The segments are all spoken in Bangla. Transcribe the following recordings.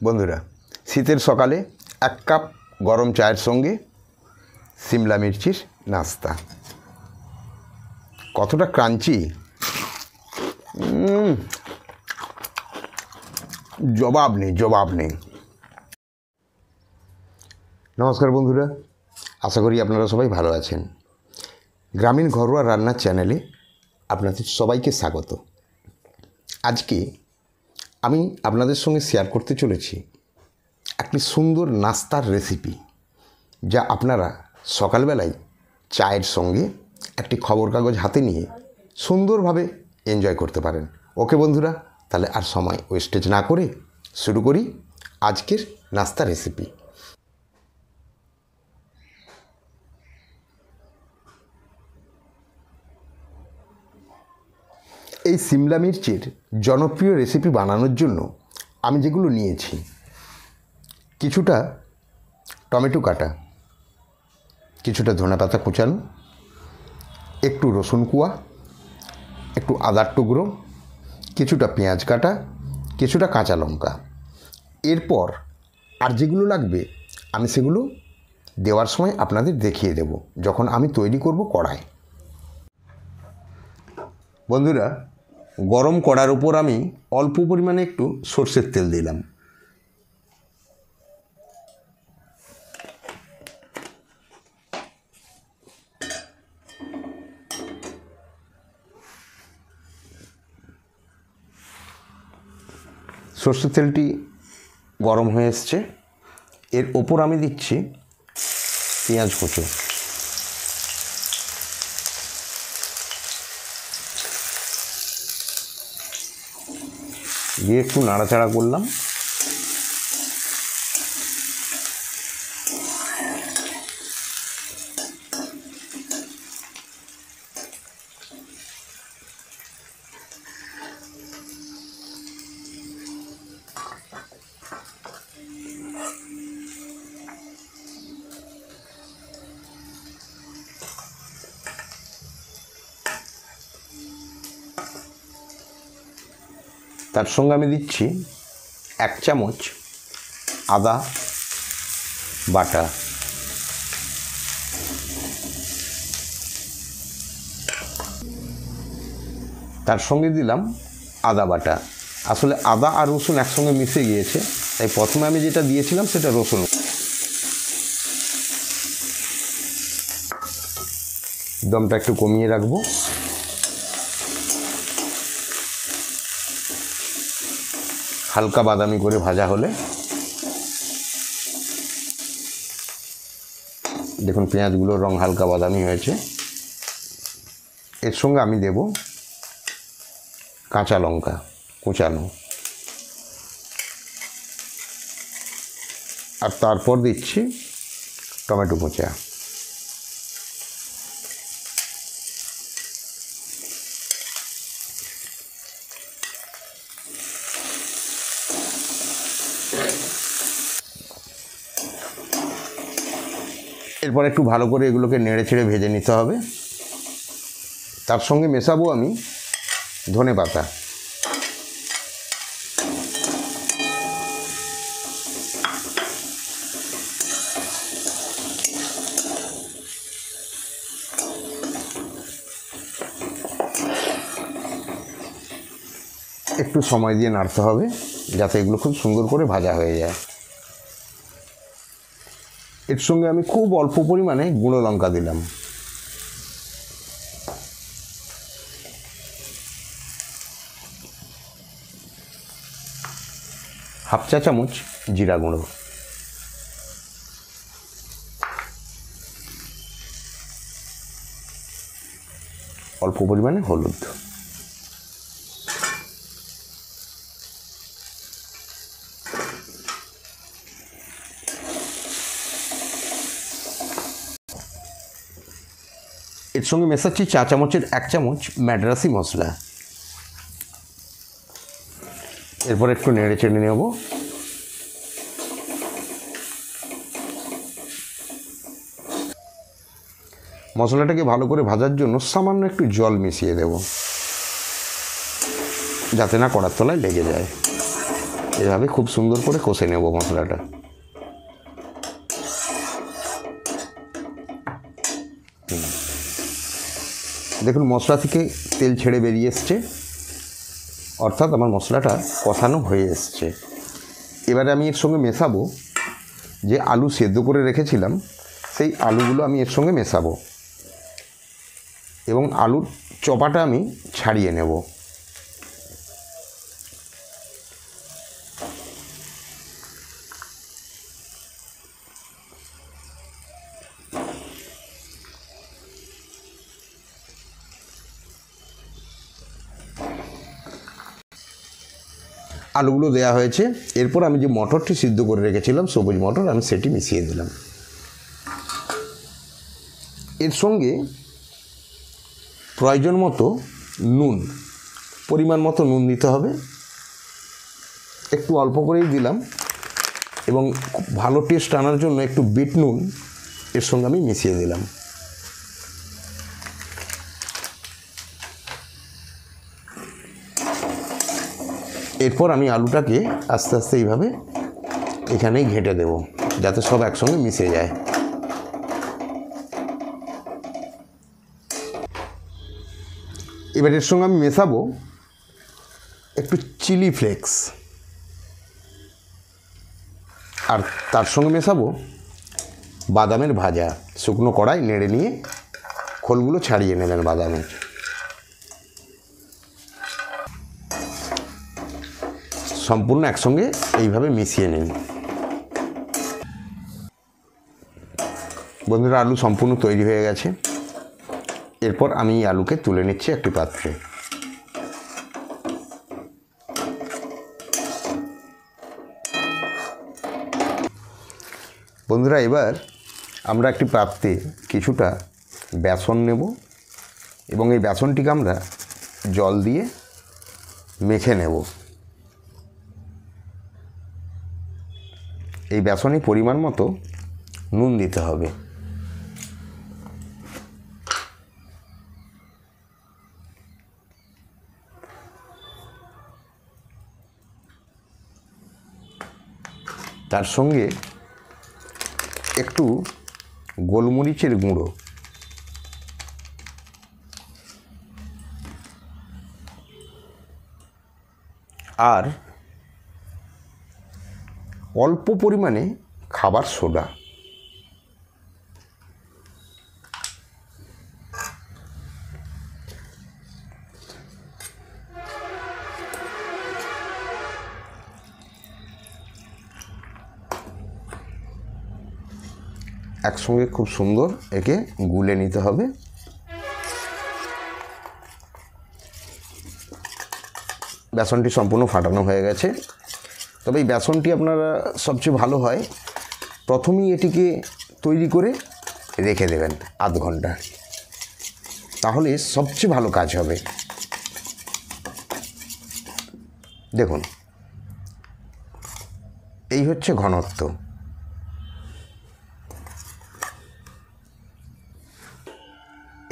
বন্ধুরা, শীতের সকালে এক কাপ গরম চায়ের সঙ্গে সিমলা মির্চির নাস্তা কতটা ক্রাঞ্চি, জবাব নেই। নমস্কার বন্ধুরা, আশা করি আপনারা সবাই ভালো আছেন। গ্রামীণ ঘরোয়া রান্নার চ্যানেলে আপনাদের সবাইকে স্বাগত। আজকে আমি আপনাদের সঙ্গে শেয়ার করতে চলেছি একটি সুন্দর নাস্তার রেসিপি, যা আপনারা সকালবেলায় চায়ের সঙ্গে একটি খবর কাগজ হাতে নিয়ে সুন্দরভাবে এনজয় করতে পারেন। ওকে বন্ধুরা, তাহলে আর সময় ওয়েস্টেজ না করে শুরু করি আজকের নাস্তা রেসিপি। এই সিমলা মির্চির জনপ্রিয় রেসিপি বানানোর জন্য আমি যেগুলো নিয়েছি, কিছুটা টমেটো কাটা, কিছুটা ধনেপাতা কুচানো, একটু রসুন কুয়া, একটু আদার টুকরো, কিছুটা পেঁয়াজ কাটা, কিছুটা কাঁচা লঙ্কা। এরপর আর যেগুলো লাগবে আমি সেগুলো দেওয়ার সময় আপনাদের দেখিয়ে দেব যখন আমি তৈরি করব কড়াই। বন্ধুরা, গরম কড়ার উপর আমি অল্প পরিমাণে একটু সরষের তেল দিলাম। সরষের তেলটি গরম হয়ে এসছে। এর ওপর আমি দিচ্ছি পেঁয়াজ কুচো। দিয়ে একটু নাড়াচাড়া করলাম। তার সঙ্গে আমি দিচ্ছি 1 চামচ আদা বাটা, তার সঙ্গে দিলাম আদা বাটা। আসলে আদা আর রসুন একসঙ্গে মিশে গিয়েছে, তাই প্রথমে আমি যেটা দিয়েছিলাম সেটা রসুন। দমটা একটু কমিয়ে রাখবো। হালকা বাদামি করে ভাজা হলে, দেখুন পেঁয়াজগুলোর রং হালকা বাদামি হয়েছে। এর সঙ্গে আমি দেব কাঁচা লঙ্কা কুচানো, আর তারপর দিচ্ছি টমেটো কুচা। এরপর একটু ভালো করে এগুলোকে নেড়ে ছেড়ে ভেজে নিতে হবে। তার সঙ্গে মেশাবো আমি ধনেপাতা। একটু সময় দিয়ে নাড়তে হবে যাতে এগুলো খুব সুন্দর করে ভাজা হয়ে যায়। এর সঙ্গে আমি খুব অল্প পরিমাণে গুঁড়ো লঙ্কা দিলাম। হাফ চা চামচ জিরা গুঁড়ো, অল্প পরিমাণে হলুদ, এর সঙ্গে মেশাচ্ছি চা চামচের 1 চামচ ম্যাড্রাসি মশলা। এরপর একটু নেড়ে চেড়ে নেব। মশলাটাকে ভালো করে ভাজার জন্য সামান্য একটু জল মিশিয়ে দেব, যাতে না কড়ার তলায় লেগে যায়। এভাবে খুব সুন্দর করে কষে নেব মশলাটা। দেখুন মশলা থেকে তেল ছেড়ে বেরিয়ে এসছে, অর্থাৎ আমার মশলাটা কষানো হয়ে এসছে। এবারে আমি এর সঙ্গে মেশাবো যে আলু সেদ্ধ করে রেখেছিলাম, সেই আলুগুলো আমি এর সঙ্গে মেশাবো এবং আলুর চপাটা আমি ছাড়িয়ে নেব। আলুগুলো দেয়া হয়েছে। এরপর আমি যে মটরটি সিদ্ধ করে রেখেছিলাম, সবুজ মটর, আমি সেটি মিশিয়ে দিলাম। এর সঙ্গে প্রয়োজন মতো নুন, পরিমাণ মতো নুন দিতে হবে। একটু অল্প করেই দিলাম এবং ভালো টেস্ট আনার জন্য একটু বিট নুন এর সঙ্গে আমি মিশিয়ে দিলাম। এরপর আমি আলুটাকে আস্তে আস্তে এইভাবে এখানেই ঘেঁটে দেব, যাতে সব একসঙ্গে মিশে যায়। এবার এর সঙ্গে আমি মেশাবো একটু চিলি ফ্লেক্স, আর তার সঙ্গে মেশাবো বাদামের ভাজা। শুকনো কড়াই নেড়ে নিয়ে খোলগুলো ছাড়িয়ে নেবেন বাদামের। সম্পূর্ণ একসঙ্গে এইভাবে মিশিয়ে নিন। বন্ধুরা, আলু সম্পূর্ণ তৈরি হয়ে গেছে। এরপর আমি এই আলুকে তুলে নিচ্ছি একটি পাত্রে। বন্ধুরা, এবার আমরা একটি পাত্রে কিছুটা বেসন নেব এবং এই বেসনটিকে আমরা জল দিয়ে মেখে নেব। এই বেসনে পরিমাণ মতো নুন দিতে হবে। তার সঙ্গে একটু গোলমরিচের গুঁড়ো, আর অল্প পরিমাণে খাবার সোডা। একসঙ্গে খুব সুন্দর একে গুলে নিতে হবে। বেসনটি সম্পূর্ণ ফাটানো হয়ে গেছে। তবে এই বেসনটি আপনারা সবচেয়ে ভালো হয় প্রথমেই এটিকে তৈরি করে রেখে দেবেন আধ ঘন্টা, তাহলে সবচেয়ে ভালো কাজ হবে। দেখুন, এই হচ্ছে ঘনত্ব।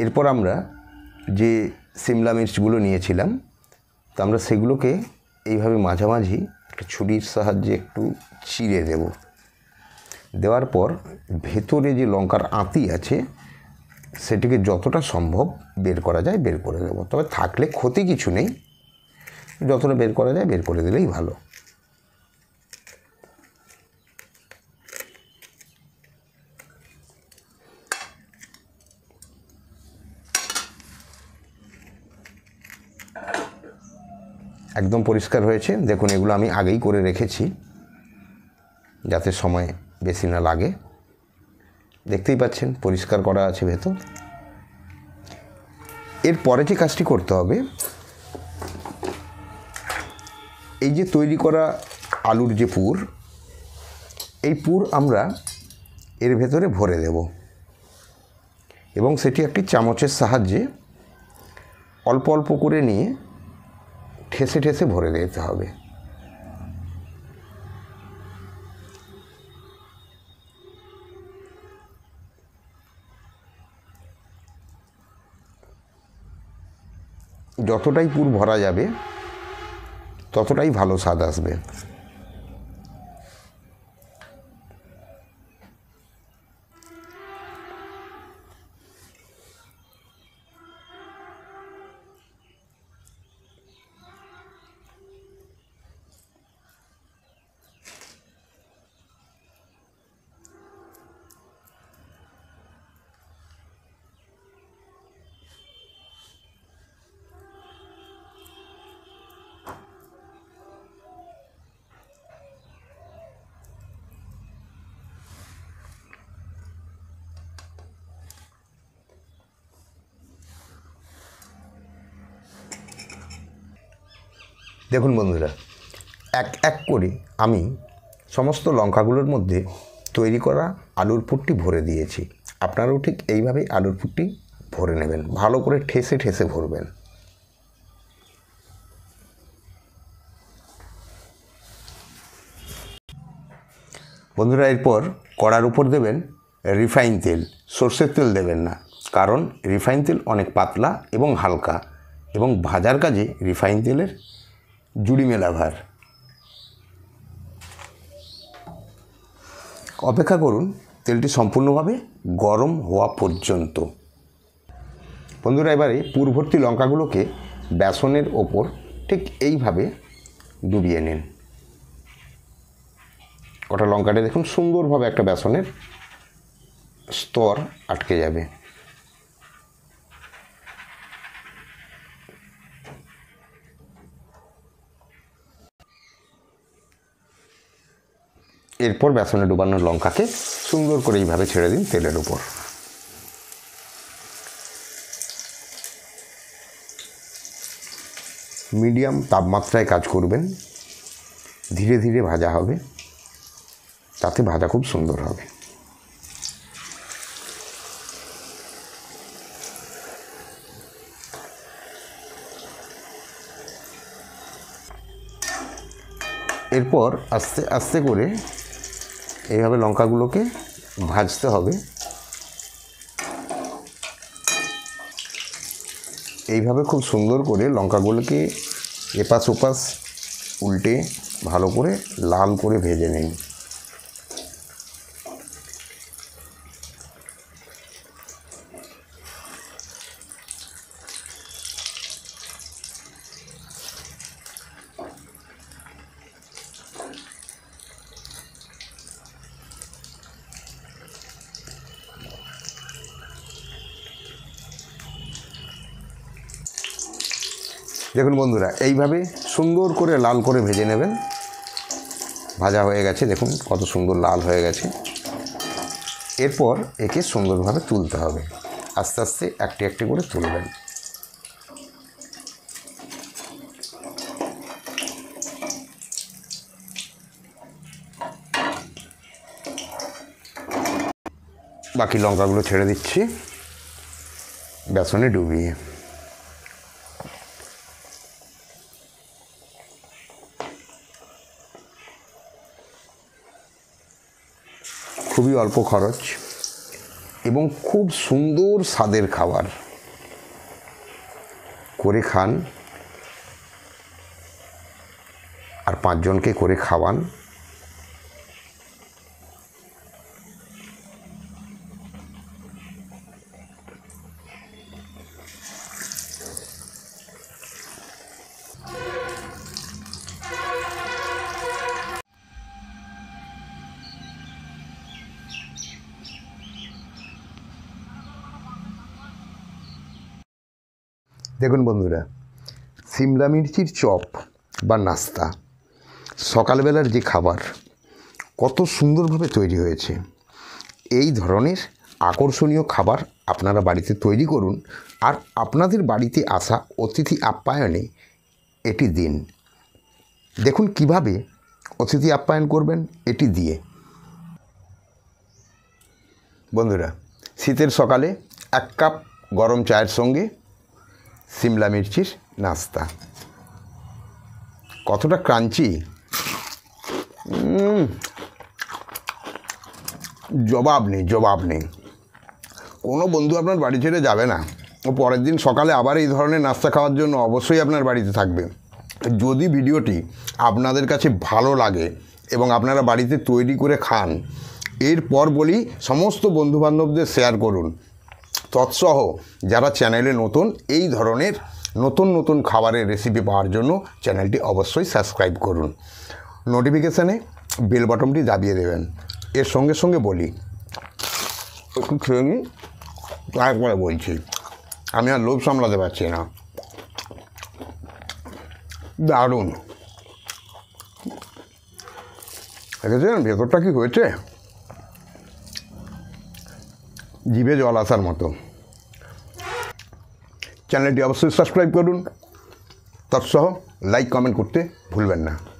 এরপর আমরা যে সিমলা মির্চগুলো নিয়েছিলাম, তো আমরা সেগুলোকে এইভাবে মাঝামাঝি একটা ছুরির সাহায্যে একটু চিড়ে দেব। দেওয়ার পর ভেতরে যে লঙ্কার আঁতি আছে সেটিকে যতটা সম্ভব বের করা যায় বের করে দেব। তবে থাকলে ক্ষতি কিছু নেই, যতটা বের করা যায় বের করে দিলেই ভালো। একদম পরিষ্কার হয়েছে। দেখুন, এগুলো আমি আগেই করে রেখেছি যাতে সময় বেশি না লাগে। দেখতেই পাচ্ছেন পরিষ্কার করা আছে ভেতর। এরপরে যে কাজটি করতে হবে, এই যে তৈরি করা আলুর যে পুর, এই পুর আমরা এর ভেতরে ভরে দেব এবং সেটি একটি চামচের সাহায্যে অল্প অল্প করে নিয়ে ঠেসে ঠেসে ভরে দিতে হবে। যতটাই পুর ভরা যাবে ততটাই ভালো স্বাদ আসবে। দেখুন বন্ধুরা, এক এক করে আমি সমস্ত লঙ্কাগুলোর মধ্যে তৈরি করা আলুর পুরটি ভরে দিয়েছি। আপনারাও ঠিক এইভাবেই আলুর পুরটি ভরে নেবেন, ভালো করে ঠেসে ঠেসে ভরবেন। বন্ধুরা, এরপর কড়ার উপর দেবেন রিফাইন তেল, সর্ষের তেল দেবেন না, কারণ রিফাইন তেল অনেক পাতলা এবং হালকা, এবং ভাজার কাজে রিফাইন তেলের জুড়ি মেলা ভার। অপেক্ষা করুন তেলটি সম্পূর্ণভাবে গরম হওয়া পর্যন্ত। বন্ধুরা, এবারে পুরভর্তি লঙ্কাগুলোকে বেসনের ওপর ঠিক এইভাবে ডুবিয়ে নিন। কটা লঙ্কাটা দেখুন সুন্দরভাবে একটা বেসনের স্তর আটকে যাবে। এরপর বেসনে ডুবানো লঙ্কাকে সুন্দর করে এইভাবে ছেড়ে দিন তেলের উপর। মিডিয়াম তাপমাত্রায় কাজ করবেন, ধীরে ধীরে ভাজা হবে, তাতে ভাজা খুব সুন্দর হবে। এরপর আস্তে আস্তে করে এইভাবে লঙ্কাগুলোকে ভাজতে হবে। এইভাবে খুব সুন্দর করে লঙ্কাগুলোকে এপাশ ওপাশ উল্টে ভালো করে লাল করে ভেজে নিন। দেখুন বন্ধুরা, এইভাবে সুন্দর করে লাল করে ভেজে নেবেন। ভাজা হয়ে গেছে, দেখুন কত সুন্দর লাল হয়ে গেছে। এরপর একে সুন্দরভাবে তুলতে হবে, আস্তে আস্তে একটি একটি করে তুলবেন। বাকি লঙ্কাগুলো ছেড়ে দিচ্ছি বেসনে ডুবিয়ে। খুবই অল্প খরচ এবং খুব সুন্দর স্বাদের খাবার। করে খান আর 5 জনকে করে খাওয়ান। দেখুন বন্ধুরা, সিমলা মির্চির চপ বা নাস্তা সকালবেলার যে খাবার কত সুন্দরভাবে তৈরি হয়েছে। এই ধরনের আকর্ষণীয় খাবার আপনারা বাড়িতে তৈরি করুন আর আপনাদের বাড়িতে আসা অতিথি আপ্যায়নে এটি দিন। দেখুন কিভাবে অতিথি আপ্যায়ন করবেন এটি দিয়ে। বন্ধুরা, শীতের সকালে 1 কাপ গরম চায়ের সঙ্গে সিমলা মির্চির নাস্তা কতটা ক্রাঞ্চি, জবাব নেই। কোনো বন্ধু আপনার বাড়ি ছেড়ে যাবে না, ও পরের দিন সকালে আবার এই ধরনের নাস্তা খাওয়ার জন্য অবশ্যই আপনার বাড়িতে থাকবে। যদি ভিডিওটি আপনাদের কাছে ভালো লাগে এবং আপনারা বাড়িতে তৈরি করে খান, এরপর বলি সমস্ত বন্ধুবান্ধবদের শেয়ার করুন। তৎসহ যারা চ্যানেলে নতুন, এই ধরনের নতুন নতুন খাবারের রেসিপি পাওয়ার জন্য চ্যানেলটি অবশ্যই সাবস্ক্রাইব করুন। নোটিফিকেশানে বেল বাটনটি দাবিয়ে দেবেন। এর সঙ্গে সঙ্গে বলি, একটু খেয়ে নিই, তারপরে বলছি, আমি আর লোভ সামলাতে পারছি না। দারুণ দেখেছেন ভেতরটা কি হয়েছে, জিভে জল আসার মতো। চ্যানেলটি অবশ্যই সাবস্ক্রাইব করুন। তৎসহ লাইক কমেন্ট করতে ভুলবেন না।